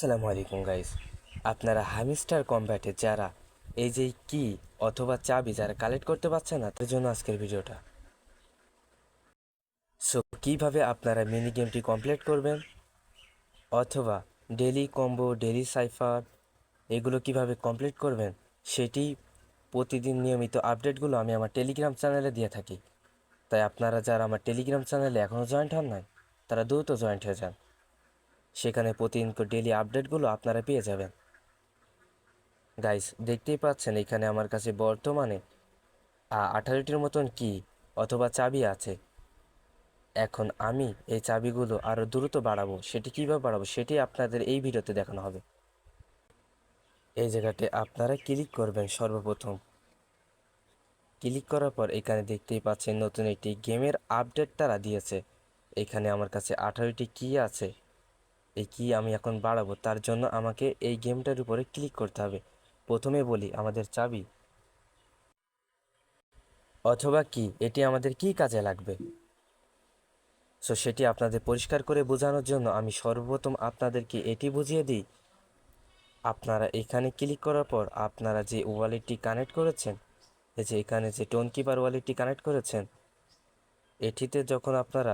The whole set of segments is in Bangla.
আসসালামু আলাইকুম গাইস। আপনারা হামিস্টার কম্ব্যাটে যারা এই যে কি অথবা চাবি যারা কালেক্ট করতে পারছে না তার জন্য আজকের ভিডিওটা। সো কীভাবে আপনারা মিনি গেমটি কমপ্লিট করবেন অথবা ডেলি কম্বো ডেলি সাইফার এগুলো কিভাবে কমপ্লিট করবেন সেটি প্রতিদিন নিয়মিত আপডেটগুলো আমি আমার টেলিগ্রাম চ্যানেলে দিয়ে থাকি। তাই আপনারা যারা আমার টেলিগ্রাম চ্যানেলে এখনও জয়েন্ট হন নাই তারা দ্রুত জয়েন্ট হয়ে যান। সেখানে প্রতিদিন ডেলি আপডেটগুলো আপনারা পেয়ে যাবেন। গাইস দেখতেই পাচ্ছেন এখানে আমার কাছে বর্তমানে 18টির মতন কি অথবা চাবি আছে। এখন আমি এই চাবিগুলো আরও দ্রুত বাড়াবো, সেটি কীভাবে বাড়াবো সেটি আপনাদের এই ভিডিওতে দেখানো হবে। এই জায়গাতে আপনারা ক্লিক করবেন। সর্বপ্রথম ক্লিক করার পর এখানে দেখতেই পাচ্ছেন নতুন একটি গেমের আপডেট তারা দিয়েছে। এখানে আমার কাছে 18টি কি আছে। এই কি আমি এখন বাড়াবো, তার জন্য আমাকে এই গেমটার উপরে ক্লিক করতে হবে। প্রথমে বলি আমাদের চাবি অথবা কি এটি আমাদের কি কাজে লাগবে। সো সেটি আপনাদের পরিষ্কার করে বোঝানোর জন্য আমি সর্বপ্রথম আপনাদেরকে এটি বুঝিয়ে দিই। আপনারা এখানে ক্লিক করার পর আপনারা যে ওয়ালেটটি কানেক্ট করেছেন, এই যে এখানে যে টোন কিপার ওয়ালেটটি কানেক্ট করেছেন, এটিতে যখন আপনারা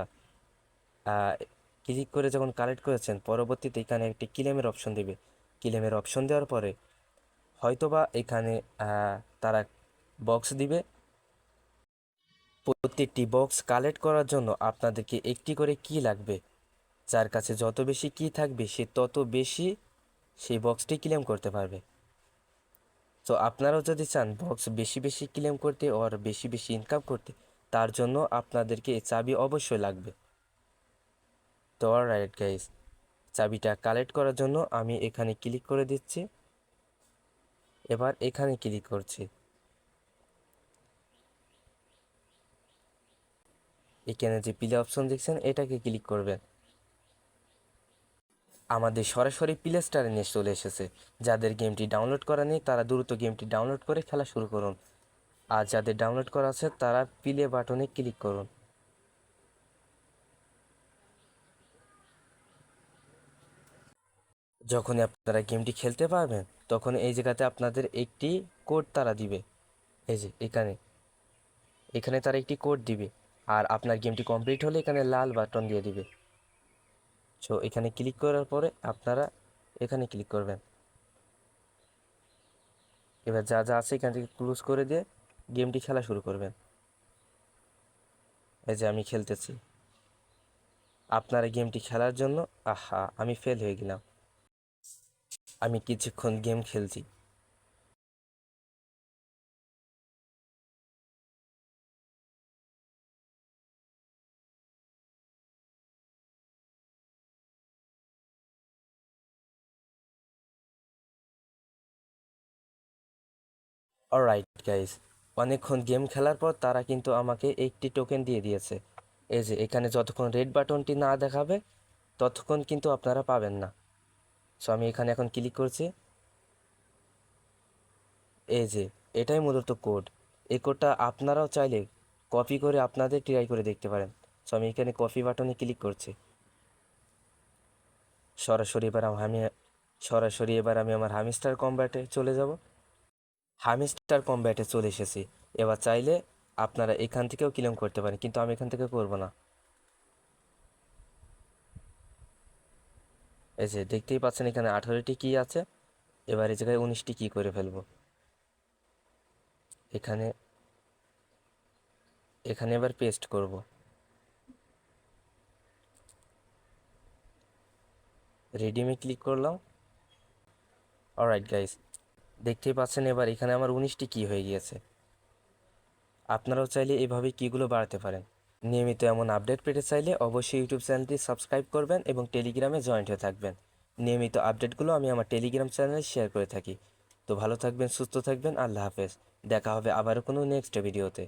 ক্লিক করে যখন কানেক্ট করেছেন, পরবর্তীতে এখানে একটি ক্লেমের অপশন দেবে। ক্লেমের অপশন দেওয়ার পরে হয়তোবা এখানে তারা বক্স দিবে। প্রত্যেকটি বক্স কালেক্ট করার জন্য আপনাদেরকে একটি করে কি লাগবে। যার কাছে যত বেশি কি থাকবে সে তত বেশি সেই বক্সটি ক্লেম করতে পারবে। তো আপনারাও যদি চান বক্স বেশি বেশি ক্লেম করতে আর বেশি বেশি ইনকাম করতে, তার জন্য আপনাদেরকে এই চাবি অবশ্যই লাগবে। তো অলরাইট গাইস, চাবিটা কালেক্ট করার জন্য আমি এখানে ক্লিক করে দিচ্ছি। এবার এখানে ক্লিক করছি। এখানে যে প্লে অপশন দেখছেন এটাকে ক্লিক করবেন। আমাদের সরাসরি প্লে স্টোরে নিয়ে চলে এসেছে। যাদের গেমটি ডাউনলোড করা নেই তারা দ্রুত গেমটি ডাউনলোড করে খেলা শুরু করুন, আর যাদের ডাউনলোড করা আছে তারা প্লে বাটনে ক্লিক করুন। যখনই আপনারা গেমটি খেলতে পারবেন তখন এই জায়গাতে আপনাদের একটি কোড তারা দিবে। এই যে এখানে এখানে তারা একটি কোড দিবে, আর আপনার গেমটি কমপ্লিট হলে এখানে লাল বাটন দিয়ে দিবে। সো এখানে ক্লিক করার পরে আপনারা এখানে ক্লিক করবেন। এবার যা যা আছে এখান থেকে ক্লোজ করে দিয়ে গেমটি খেলা শুরু করবেন। এই যে আমি খেলতেছি। আপনারা গেমটি খেলার জন্য আমি ফেল হয়ে গেলাম। আমি কিছুক্ষণ গেম খেলছি। অলরাইট গাইস, অনেকক্ষণ গেম খেলার পর তারা কিন্তু আমাকে একটি টোকেন দিয়ে দিয়েছে। এই যে এখানে যতক্ষণ রেড বাটনটি না দেখাবে ততক্ষণ কিন্তু আপনারা পাবেন না। সো আমি এখানে এখন ক্লিক করছি। এই যে এটাই মূলত কোড। এই কোডটা আপনারাও চাইলে কপি করে আপনাদের ট্রাই করে দেখতে পারেন। সো আমি এখানে কপি বাটনে ক্লিক করছি। সরাসরি এবার আমি সরাসরি এবার আমি আমার হামিস্টার কম্ব্যাটে চলে যাব। হামিস্টার কম্ব্যাটে চলে এসেছি। এবার চাইলে আপনারা এখান থেকেও ক্লেম করতে পারেন, কিন্তু আমি এখান থেকে করব না। এই যে দেখতেই পাচ্ছেন এখানে 18টি কি আছে। এবার এই জায়গায় 19টি কি করে ফেলবো। এখানে এখানে এবার পেস্ট করব। রিডিমে ক্লিক করলাম। অলরাইট গাইস, দেখতেই পাচ্ছেন এবার এখানে আমার 19টি কি হয়ে গিয়েছে। আপনারাও চাইলে এভাবে কিগুলো বাড়াতে পারেন। নিয়মিত এমন আপডেট পেতে চাইলে অবশ্যই ইউটিউব চ্যানেলটি সাবস্ক্রাইব করবেন এবং টেলিগ্রামে জয়েন্ট হয়ে থাকবেন। নিয়মিত আপডেটগুলো আমি আমার টেলিগ্রাম চ্যানেলে শেয়ার করে থাকি। তো ভালো থাকবেন, সুস্থ থাকবেন, আল্লাহ হাফেজ। দেখা হবে আবারও কোনো নেক্সট ভিডিওতে।